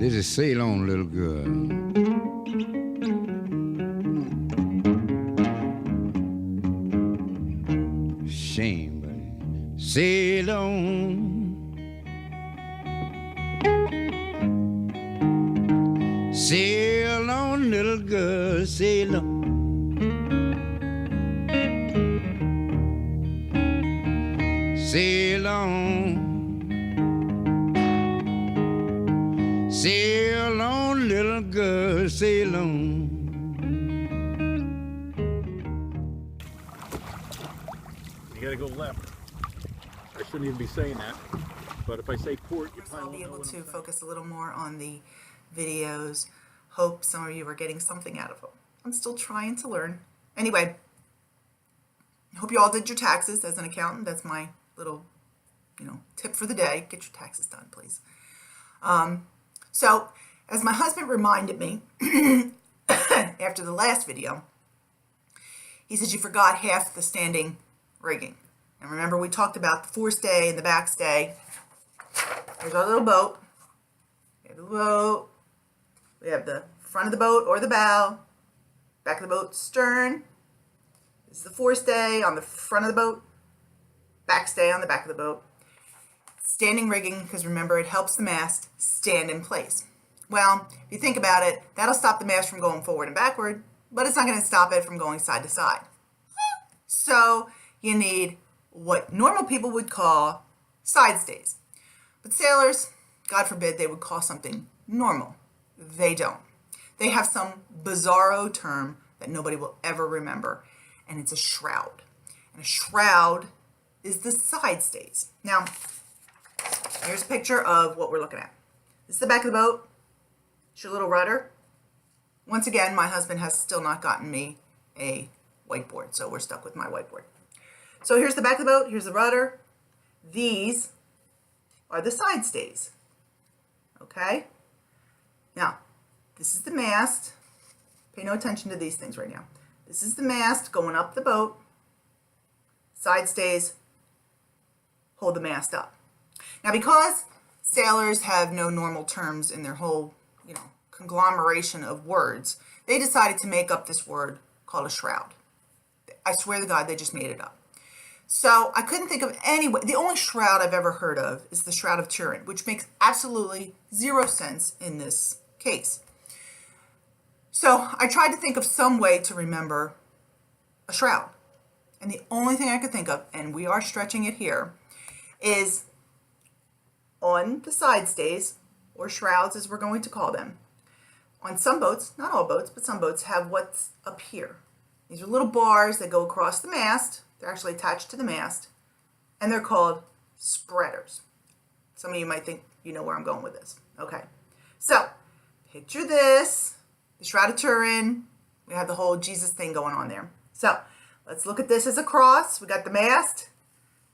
This is Sail On, Little Girl. Shame, but sail on. Sail on, little girl, sail on. Sail on. Sail on, little girl, sail on. You gotta go left. I shouldn't even be saying that, but if I say port, you I'll probably be won't know able what to I'm saying. focus a little more on the videos. Hope some of you are getting something out of them. I'm still trying to learn. Anyway, hope you all did your taxes. As an accountant, that's my little, tip for the day. Get your taxes done, please. So, as my husband reminded me after the last video, he says you forgot half the standing rigging. And remember, we talked about the forestay and the backstay. Here's our little boat. We have the boat. We have the front of the boat or the bow. Back of the boat, stern. This is the forestay on the front of the boat. Backstay on the back of the boat. Standing rigging, because remember, it helps the mast stand in place. Well, if you think about it, that'll stop the mast from going forward and backward, but it's not going to stop it from going side to side. So you need what normal people would call side stays. But sailors, God forbid, they would call something normal. They don't. They have some bizarro term that nobody will ever remember, and it's a shroud. And a shroud is the side stays. Now, here's a picture of what we're looking at. This is the back of the boat. It's your little rudder. Once again, my husband has still not gotten me a whiteboard, so we're stuck with my whiteboard. So here's the back of the boat. Here's the rudder. These are the side stays. Okay? Now, this is the mast. Pay no attention to these things right now. This is the mast going up the boat. Side stays hold the mast up. Now, because sailors have no normal terms in their whole, conglomeration of words, they decided to make up this word called a shroud. I swear to God, they just made it up. So I couldn't think of any way. The only shroud I've ever heard of is the Shroud of Turin, which makes absolutely zero sense in this case. So I tried to think of some way to remember a shroud. And the only thing I could think of, and we are stretching it here, is on the side stays, or shrouds as we're going to call them. On some boats, not all boats, but some boats have what's up here. These are little bars that go across the mast. They're actually attached to the mast, and they're called spreaders. Some of you might think you know where I'm going with this. Okay, so picture this, the Shroud of Turin. We have the whole Jesus thing going on there. So let's look at this as a cross. We got the mast.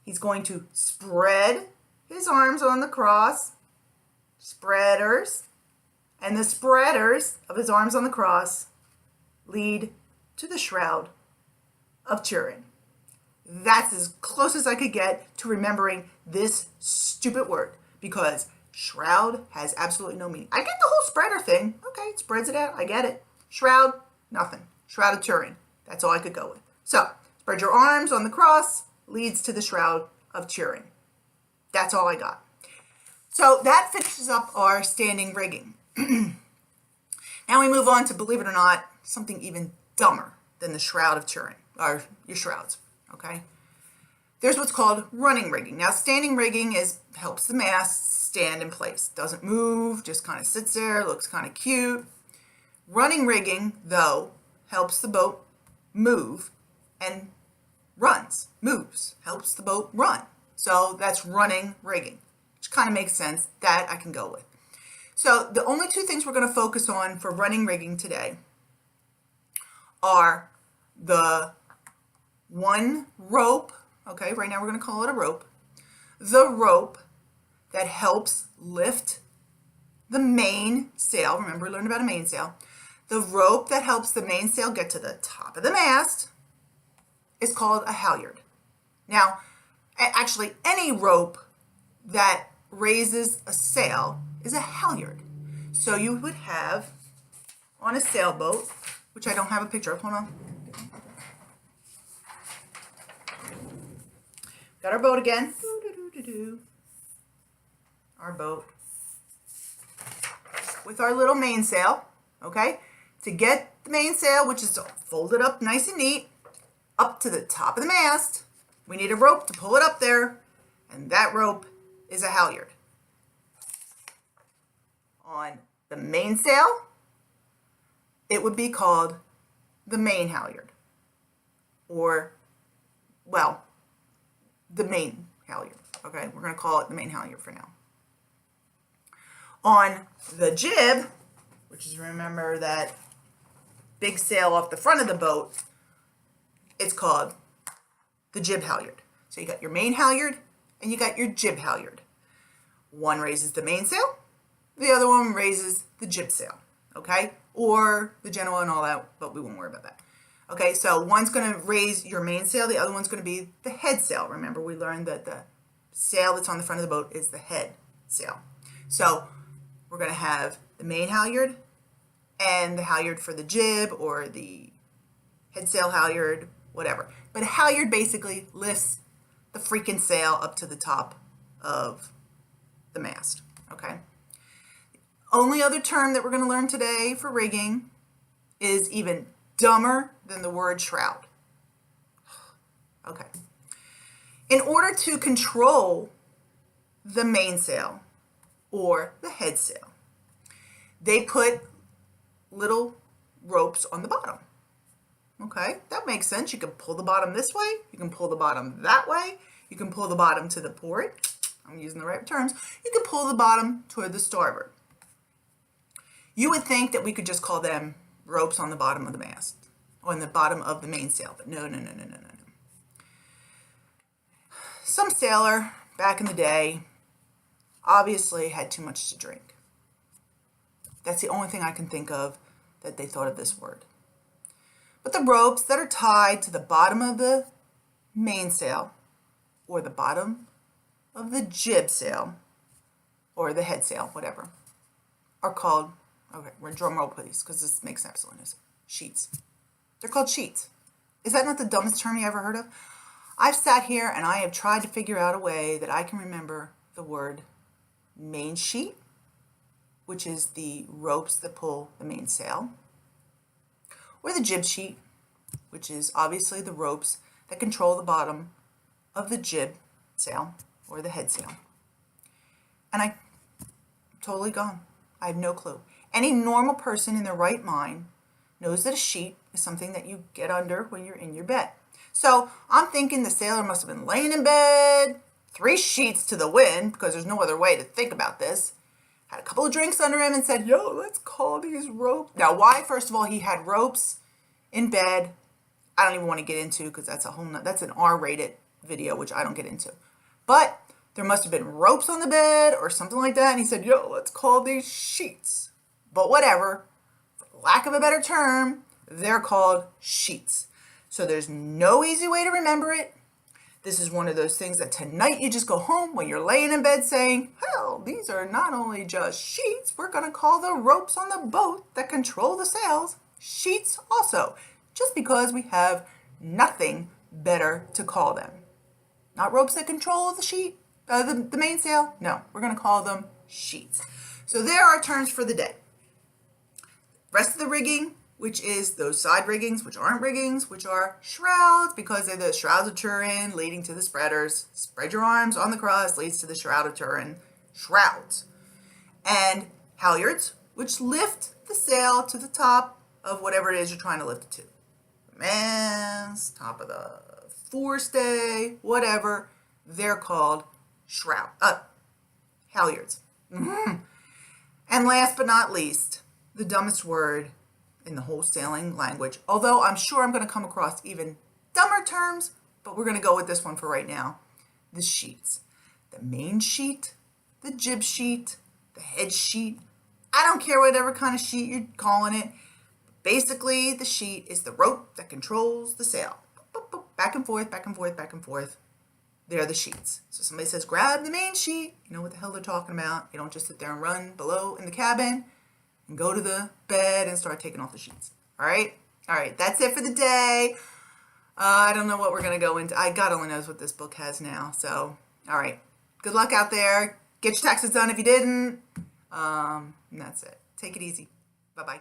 He's going to spread his arms on the cross, spreaders, and the spreaders of his arms on the cross lead to the Shroud of Turin. That's as close as I could get to remembering this stupid word, because shroud has absolutely no meaning. I get the whole spreader thing. Okay, it spreads it out. I get it. Shroud, nothing. Shroud of Turin. That's all I could go with. So, spread your arms on the cross leads to the Shroud of Turin. That's all I got. So that finishes up our standing rigging. Now we move on to, believe it or not, something even dumber than the Shroud of Turin, or your shrouds, okay? There's what's called running rigging. Now, standing rigging helps the mast stand in place. Doesn't move, just kind of sits there, looks kind of cute. Running rigging, though, helps the boat move and moves, helps the boat run. So that's running rigging, which kind of makes sense. That I can go with. So the only two things we're going to focus on for running rigging today are the one rope, okay, right now we're going to call it a rope, the rope that helps lift the mainsail. Remember, we learned about a mainsail. The rope that helps the mainsail get to the top of the mast is called a halyard. Now, actually, any rope that raises a sail is a halyard. So you would have on a sailboat, which I don't have a picture of. Hold on. Got our boat again. Our boat with our little mainsail, okay? To get the mainsail, which is folded up nice and neat, up to the top of the mast, we need a rope to pull it up there, and that rope is a halyard. On the mainsail, it would be called the main halyard, or, well, the main halyard, okay? We're going to call it the main halyard for now. On the jib, which is, remember, that big sail off the front of the boat, it's called the jib halyard. So you got your main halyard and you got your jib halyard. One raises the mainsail, the other one raises the jib sail, okay? Or the genoa and all that, but we won't worry about that. Okay, so one's going to raise your mainsail, the other one's going to be the head sail. Remember, we learned that the sail that's on the front of the boat is the head sail. So we're going to have the main halyard and the halyard for the jib, or the head sail halyard, whatever. But a halyard basically lifts the freaking sail up to the top of the mast, okay? The only other term that we're going to learn today for rigging is even dumber than the word shroud. Okay. In order to control the mainsail or the head sail, they put little ropes on the bottom. Okay, that makes sense. You can pull the bottom this way, you can pull the bottom that way, you can pull the bottom to the port. I'm using the right terms. You can pull the bottom toward the starboard. You would think that we could just call them ropes on the bottom of the mast, on the bottom of the mainsail, but no. Some sailor back in the day obviously had too much to drink. That's the only thing I can think of that they thought of this word. But the ropes that are tied to the bottom of the mainsail, or the bottom of the jib sail, or the head sail, whatever, are called, okay, we're in drum roll please, because this makes absolute no sense, sheets. They're called sheets. Is that not the dumbest term you ever heard of? I've sat here and I have tried to figure out a way that I can remember the word main sheet, which is the ropes that pull the mainsail, or the jib sheet, which is obviously the ropes that control the bottom of the jib sail or the head sail. And I'm totally gone. I have no clue. Any normal person in their right mind knows that a sheet is something that you get under when you're in your bed. So I'm thinking the sailor must have been laying in bed, 3 sheets to the wind, because there's no other way to think about this. Had a couple of drinks under him and said, yo, let's call these ropes. Now, why, first of all, he had ropes in bed, I don't even want to get into, because that's that's an R-rated video, which I don't get into. But there must have been ropes on the bed or something like that. And he said, yo, let's call these sheets. But whatever, for lack of a better term, they're called sheets. So there's no easy way to remember it. This is one of those things that tonight you just go home when you're laying in bed saying, hell, these are not only just sheets, we're going to call the ropes on the boat that control the sails sheets also, just because we have nothing better to call them. Not ropes that control the sheet, the mainsail. No, we're going to call them sheets. So there are terms for the day. Rest of the rigging, which is those side riggings, which aren't riggings, which are shrouds, because they're the Shrouds of Turin leading to the spreaders. Spread your arms on the cross leads to the Shroud of Turin, shrouds. And halyards, which lift the sail to the top of whatever it is you're trying to lift it to. The mast, top of the forestay, whatever, they're called halyards. And last but not least, the dumbest word in the whole sailing language, although I'm sure I'm going to come across even dumber terms, but we're going to go with this one for right now, the sheets. The main sheet, the jib sheet, the head sheet, I don't care whatever kind of sheet you're calling it. Basically, the sheet is the rope that controls the sail. Back and forth, back and forth, back and forth. They're the sheets. So somebody says, grab the main sheet. You know what the hell they're talking about. You don't just sit there and run below in the cabin. and go to the bed and start taking off the sheets. All right? All right, that's it for the day. I don't know what we're going to go into. God only knows what this book has now. So, all right. Good luck out there. Get your taxes done if you didn't. And that's it. Take it easy. Bye-bye.